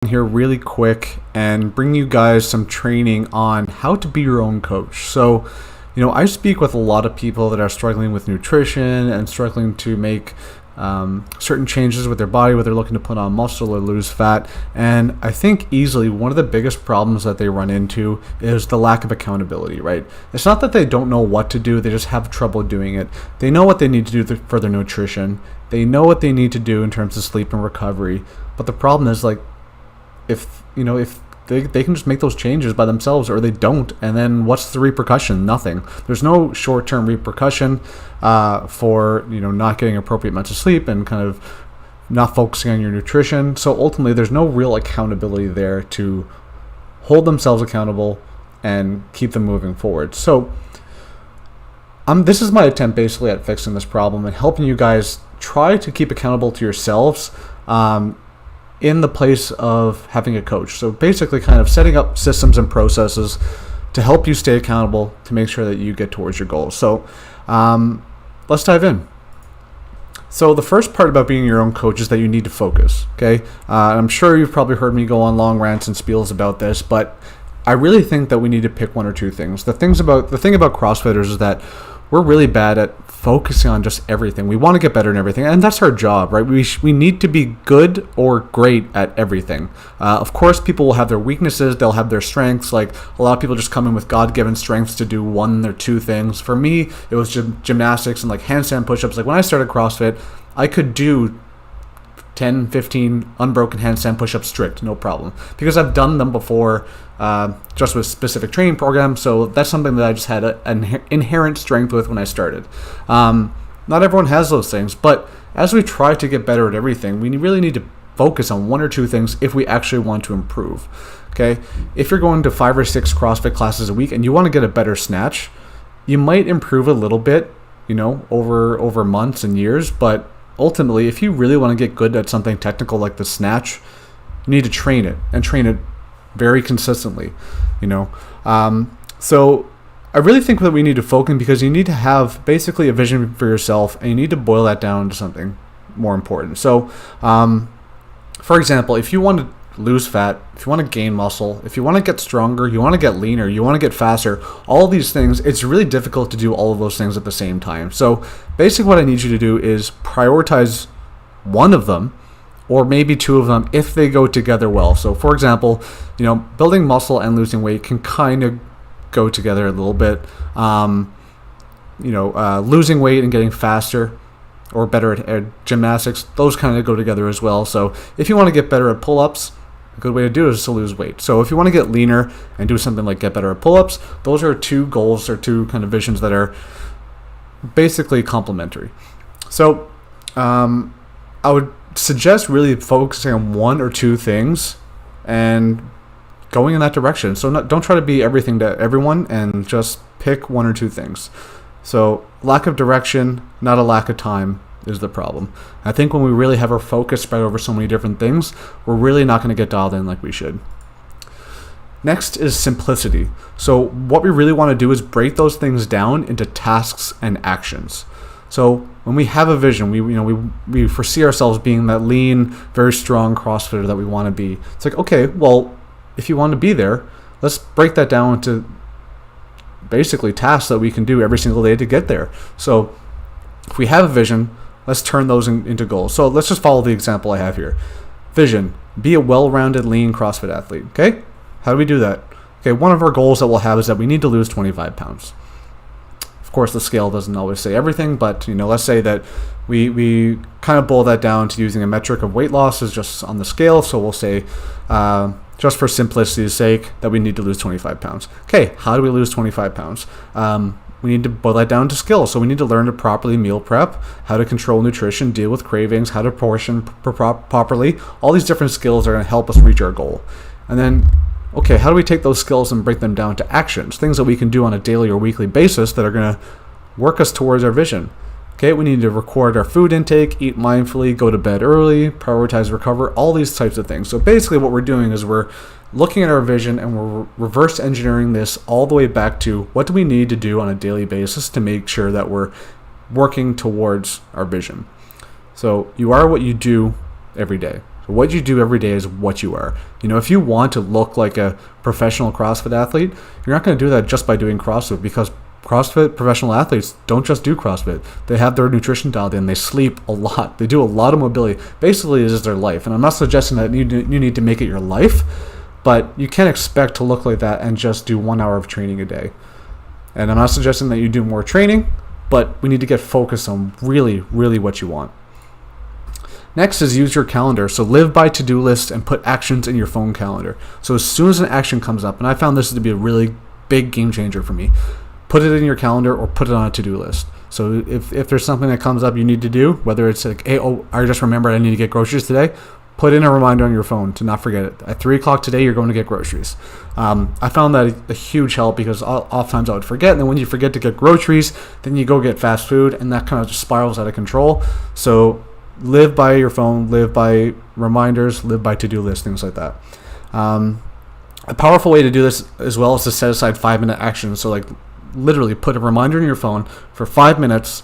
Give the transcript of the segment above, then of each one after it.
Here really quick and bring you guys some training on how to be your own coach. So, I speak with a lot of people that are struggling with nutrition and struggling to make certain changes with their body, whether they're looking to put on muscle or lose fat. And I think easily one of the biggest problems that they run into is the lack of accountability, right? It's not that they don't know what to do, they just have trouble doing it. They know what they need to do for their nutrition. They know what they need to do in terms of sleep and recovery. But the problem is, if they can just make those changes by themselves, or they don't, and then what's the repercussion? Nothing. There's no short-term repercussion for not getting appropriate amounts of sleep and kind of not focusing on your nutrition. So ultimately there's no real accountability there to hold themselves accountable and keep them moving forward. So this is my attempt basically at fixing this problem and helping you guys try to keep accountable to yourselves in the place of having a coach. So basically kind of setting up systems and processes to help you stay accountable to make sure that you get towards your goals. So let's dive in. So the first part about being your own coach is that you need to focus, okay? I'm sure you've probably heard me go on long rants and spiels about this, but I really think that we need to pick one or two things. The thing about CrossFitters is that we're really bad at focusing on just everything. We want to get better in everything, and that's our job, right? We need to be good or great at everything. Of course, people will have their weaknesses, they'll have their strengths. Like a lot of people just come in with God-given strengths to do one or two things. For me, it was gymnastics and like handstand push-ups. Like when I started CrossFit, I could do 10, 15 unbroken handstand push-ups strict, no problem, because I've done them before just with specific training programs. So that's something that I just had an inherent strength with when I started. Not everyone has those things, but as we try to get better at everything, we really need to focus on one or two things if we actually want to improve. Okay, if you're going to 5 or 6 CrossFit classes a week and you want to get a better snatch, you might improve a little bit, over months and years, but ultimately, if you really want to get good at something technical like the snatch, you need to train it and train it very consistently, So I really think that we need to focus, because you need to have basically a vision for yourself, and you need to boil that down to something more important. So, for example, if you want to lose fat, if you want to gain muscle, if you want to get stronger, you want to get leaner, you want to get faster, all of these things, it's really difficult to do all of those things at the same time. So basically what I need you to do is prioritize one of them, or maybe two of them if they go together well. So for example, building muscle and losing weight can kind of go together a little bit. Losing weight and getting faster or better at gymnastics, those kind of go together as well. So if you want to get better at pull-ups, a good way to do it is to lose weight. So if you want to get leaner and do something like get better at pull-ups, those are two goals or two kind of visions that are basically complementary. So I would suggest really focusing on one or two things and going in that direction. So don't try to be everything to everyone, and just pick one or two things. So lack of direction, not a lack of time, is the problem. I think when we really have our focus spread over so many different things, we're really not going to get dialed in like we should. Next is simplicity. So what we really want to do is break those things down into tasks and actions. So when we have a vision, we foresee ourselves being that lean, very strong CrossFitter that we want to be. It's like, okay, well, if you want to be there, let's break that down into basically tasks that we can do every single day to get there. So if we have a vision, let's turn those into goals. So let's just follow the example I have here. Vision, be a well-rounded, lean CrossFit athlete. Okay, how do we do that? Okay, one of our goals that we'll have is that we need to lose 25 pounds. Of course, the scale doesn't always say everything, but let's say that we kind of boil that down to using a metric of weight loss is just on the scale. So we'll say, just for simplicity's sake, that we need to lose 25 pounds. Okay, how do we lose 25 pounds? We need to boil that down to skills. So we need to learn to properly meal prep, how to control nutrition, deal with cravings, how to portion properly. All these different skills are going to help us reach our goal. And then, okay, how do we take those skills and break them down to actions, things that we can do on a daily or weekly basis that are going to work us towards our vision? Okay, we need to record our food intake, eat mindfully, go to bed early, prioritize recover, all these types of things. So basically what we're doing is we're looking at our vision and we're reverse engineering this all the way back to what do we need to do on a daily basis to make sure that we're working towards our vision. So you are what you do every day. So What you do every day is what you are. If you want to look like a professional CrossFit athlete, you're not going to do that just by doing CrossFit, because CrossFit professional athletes don't just do CrossFit. They have their nutrition dialed in. They sleep a lot. They do a lot of mobility. Basically, it is their life. And I'm not suggesting that you need to make it your life, but you can't expect to look like that and just do 1 hour of training a day. And I'm not suggesting that you do more training, but we need to get focused on really, really what you want. Next is use your calendar. So live by to-do lists and put actions in your phone calendar. So as soon as an action comes up, and I found this to be a really big game changer for me, put it in your calendar or put it on a to-do list. So if there's something that comes up you need to do, whether it's like, hey, I just remembered I need to get groceries today, put in a reminder on your phone to not forget it. At 3 o'clock today, you're going to get groceries. I found that a huge help, because oftentimes I would forget, and then when you forget to get groceries, then you go get fast food, and that kind of just spirals out of control. So live by your phone, live by reminders, live by to-do lists, things like that. A powerful way to do this as well is to set aside 5-minute actions. So like literally put a reminder in your phone for 5 minutes.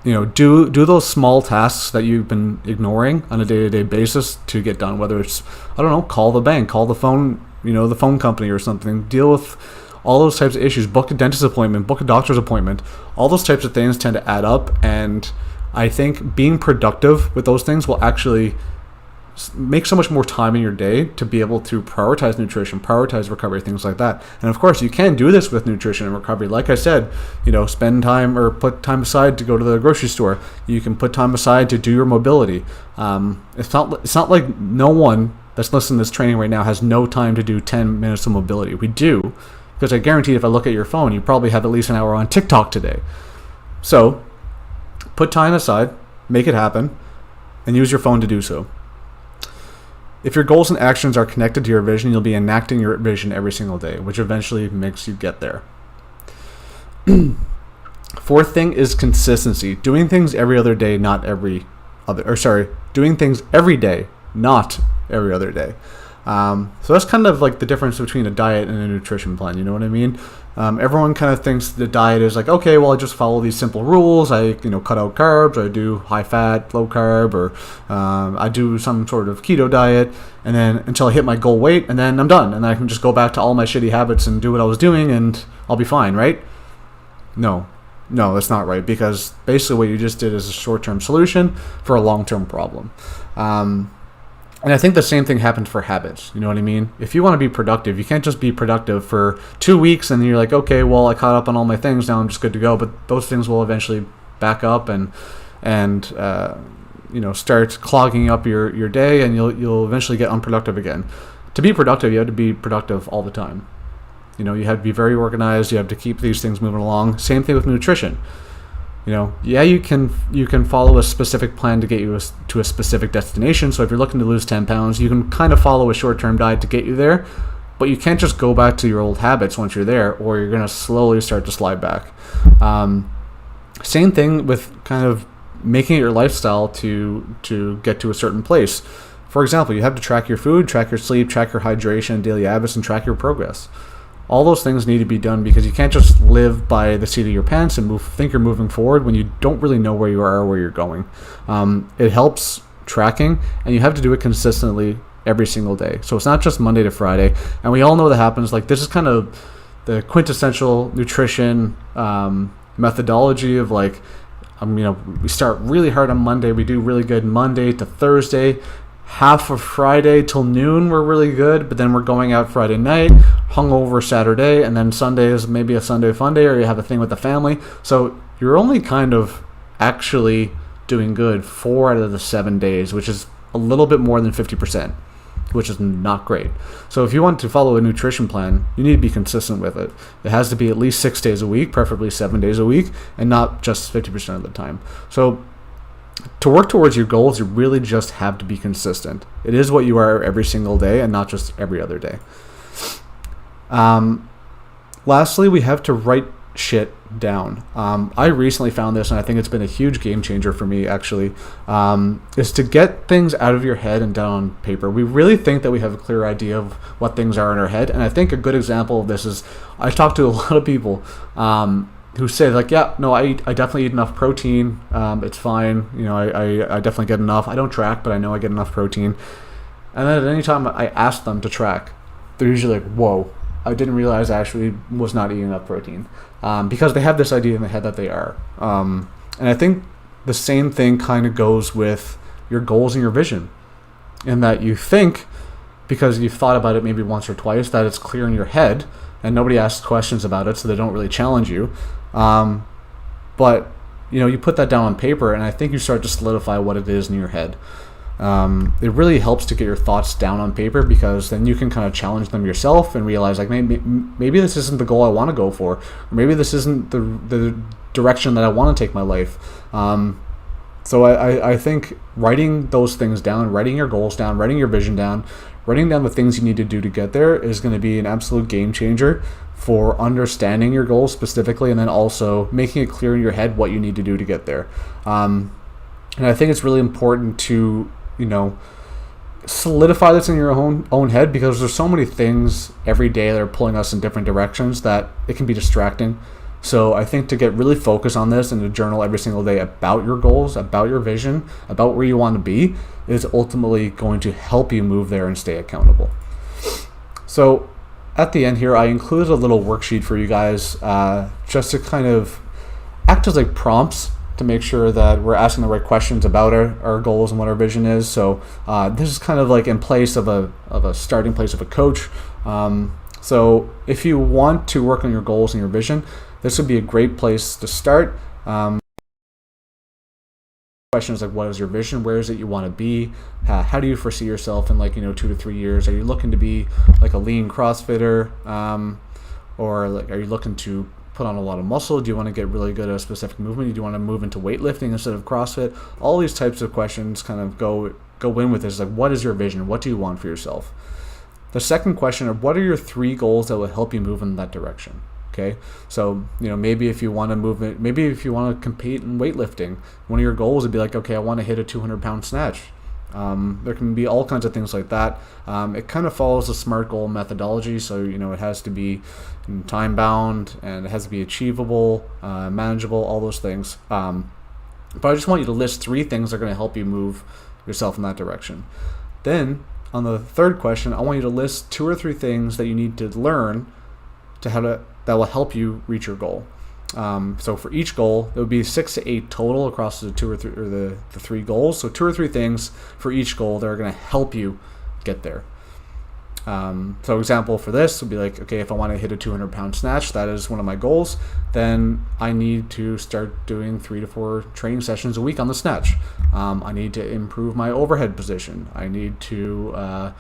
Do those small tasks that you've been ignoring on a day-to-day basis to get done, whether it's, call the bank, call the phone, the phone company or something, deal with all those types of issues, book a dentist appointment, book a doctor's appointment. All those types of things tend to add up, and I think being productive with those things will actually make so much more time in your day to be able to prioritize nutrition, prioritize recovery, things like that. And of course, you can do this with nutrition and recovery. Like I said, spend time or put time aside to go to the grocery store. You can put time aside to do your mobility. It's not like no one that's listening to this training right now has no time to do 10 minutes of mobility. We do, because I guarantee if I look at your phone, you probably have at least an hour on TikTok today. So put time aside, make it happen, and use your phone to do so. If your goals and actions are connected to your vision, you'll be enacting your vision every single day, which eventually makes you get there. Fourth thing is consistency. Doing things every other day, doing things every day, not every other day. So that's kind of like the difference between a diet and a nutrition plan. You know what I mean? Everyone kind of thinks the diet is like, okay, well, I just follow these simple rules. I, cut out carbs, or I do high fat, low carb, or I do some sort of keto diet, and then until I hit my goal weight, and then I'm done, and I can just go back to all my shitty habits and do what I was doing, and I'll be fine, right? No, that's not right, because basically what you just did is a short-term solution for a long-term problem. And I think the same thing happens for habits. You know what I mean? If you want to be productive, you can't just be productive for 2 weeks and you're like, okay, well, I caught up on all my things, now I'm just good to go. But those things will eventually back up and start clogging up your day, and you'll eventually get unproductive again. To be productive, you have to be productive all the time. You have to be very organized. You have to keep these things moving along. Same thing with nutrition. You can follow a specific plan to get you to a specific destination. So if you're looking to lose 10 pounds, you can kind of follow a short-term diet to get you there, but you can't just go back to your old habits once you're there, or you're going to slowly start to slide back. Same thing with kind of making it your lifestyle to get to a certain place. For example, you have to track your food, track your sleep, track your hydration, daily habits, and track your progress. All those things need to be done, because you can't just live by the seat of your pants and think you're moving forward when you don't really know where you are or where you're going. It helps tracking, and you have to do it consistently every single day. So it's not just Monday to Friday. And we all know that happens. Like, this is kind of the quintessential nutrition methodology of like, we start really hard on Monday. We do really good Monday to Thursday. Half of Friday till noon we're really good, but then we're going out Friday night, hungover Saturday, and then Sunday is maybe a Sunday fun day, or you have a thing with the family. So you're only kind of actually doing good 4 out of the 7 days, which is a little bit more than 50%, which is not great. So if you want to follow a nutrition plan, you need to be consistent with it. It has to be at least 6 days a week, preferably 7 days a week, and not just 50% of the time. So to work towards your goals, you really just have to be consistent. It is what you are every single day, and not just every other day. Lastly, we have to write shit down. I recently found this, and I think it's been a huge game changer for me, actually, is to get things out of your head and down on paper. We really think that we have a clear idea of what things are in our head, and I think a good example of this is I talked to a lot of people who say like, yeah, no, I definitely eat enough protein. It's fine. I definitely get enough. I don't track, but I know I get enough protein. And then at any time I ask them to track, they're usually like, whoa, I didn't realize I actually was not eating enough protein. Because they have this idea in their head that they are. And I think the same thing kind of goes with your goals and your vision, in that you think, because you've thought about it maybe once or twice, that it's clear in your head and nobody asks questions about it, so they don't really challenge you. But you put that down on paper, and I think you start to solidify what it is in your head. It really helps to get your thoughts down on paper, because then you can kind of challenge them yourself and realize, like, maybe this isn't the goal I want to go for, or maybe this isn't the direction that I want to take my life. So I think writing those things down, writing your goals down, writing your vision down, writing down the things you need to do to get there is going to be an absolute game changer for understanding your goals specifically, and then also making it clear in your head what you need to do to get there. And I think it's really important to solidify this in your own head, because there's so many things every day that are pulling us in different directions that it can be distracting. So I think to get really focused on this and to journal every single day about your goals, about your vision, about where you want to be, is ultimately going to help you move there and stay accountable. So at the end here, I included a little worksheet for you guys, just to kind of act as like prompts to make sure that we're asking the right questions about our goals and what our vision is. So this is kind of like in place of a starting place of a coach. So if you want to work on your goals and your vision, this would be a great place to start. Questions like, what is your vision? Where is it you want to be? How do you foresee yourself in 2 to 3 years? Are you looking to be like a lean CrossFitter? Or are you looking to put on a lot of muscle? Do you want to get really good at a specific movement? Do you want to move into weightlifting instead of CrossFit? All these types of questions kind of go in with this. Like, what is your vision? What do you want for yourself? The second question of, what are your 3 goals that will help you move in that direction? Okay, so maybe if you want to move it, maybe if you want to compete in weightlifting, one of your goals would be like, okay, I want to hit a 200-pound snatch. There can be all kinds of things like that. It kind of follows the SMART goal methodology, so it has to be time bound and it has to be achievable, manageable, all those things. But I just want you to list 3 things that are going to help you move yourself in that direction. Then on the third question, I want you to list 2 or 3 things that you need to learn that will help you reach your goal. So for each goal, there would be 6 to 8 total across the 2 or 3 or the 3 goals. So 2 or 3 things for each goal that are going to help you get there. So example for this would be like, okay, if I want to hit a 200-pound snatch, that is one of my goals, then I need to start doing 3 to 4 training sessions a week on the snatch. I need to improve my overhead position. I need to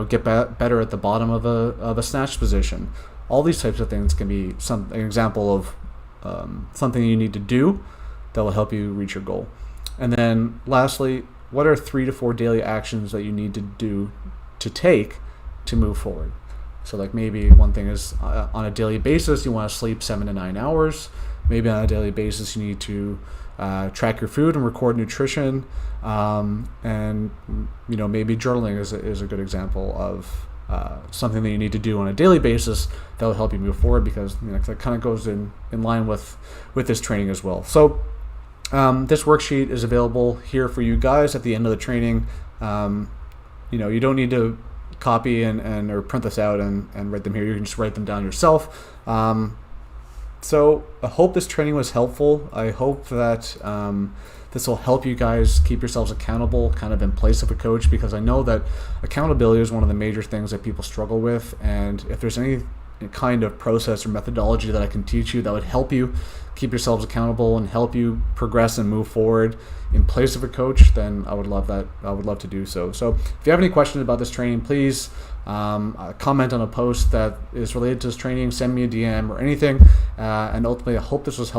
get better at the bottom of a snatch position. All these types of things can be an example of something you need to do that will help you reach your goal. And then lastly, what are 3 to 4 daily actions that you need to take to move forward? So like maybe one thing is on a daily basis, you want to sleep 7 to 9 hours. Maybe on a daily basis, you need to track your food and record nutrition. And maybe journaling is a good example of something that you need to do on a daily basis that will help you move forward, because that kind of goes in line with this training as well. So this worksheet is available here for you guys at the end of the training. You don't need to copy and or print this out and write them here. You can just write them down yourself. So I hope this training was helpful. I hope that this will help you guys keep yourselves accountable, kind of in place of a coach, because I know that accountability is one of the major things that people struggle with. And if there's any kind of process or methodology that I can teach you that would help you keep yourselves accountable and help you progress and move forward in place of a coach, then I would love that. I would love to do so. So if you have any questions about this training, please comment on a post that is related to this training, send me a DM or anything. And ultimately, I hope this was helpful.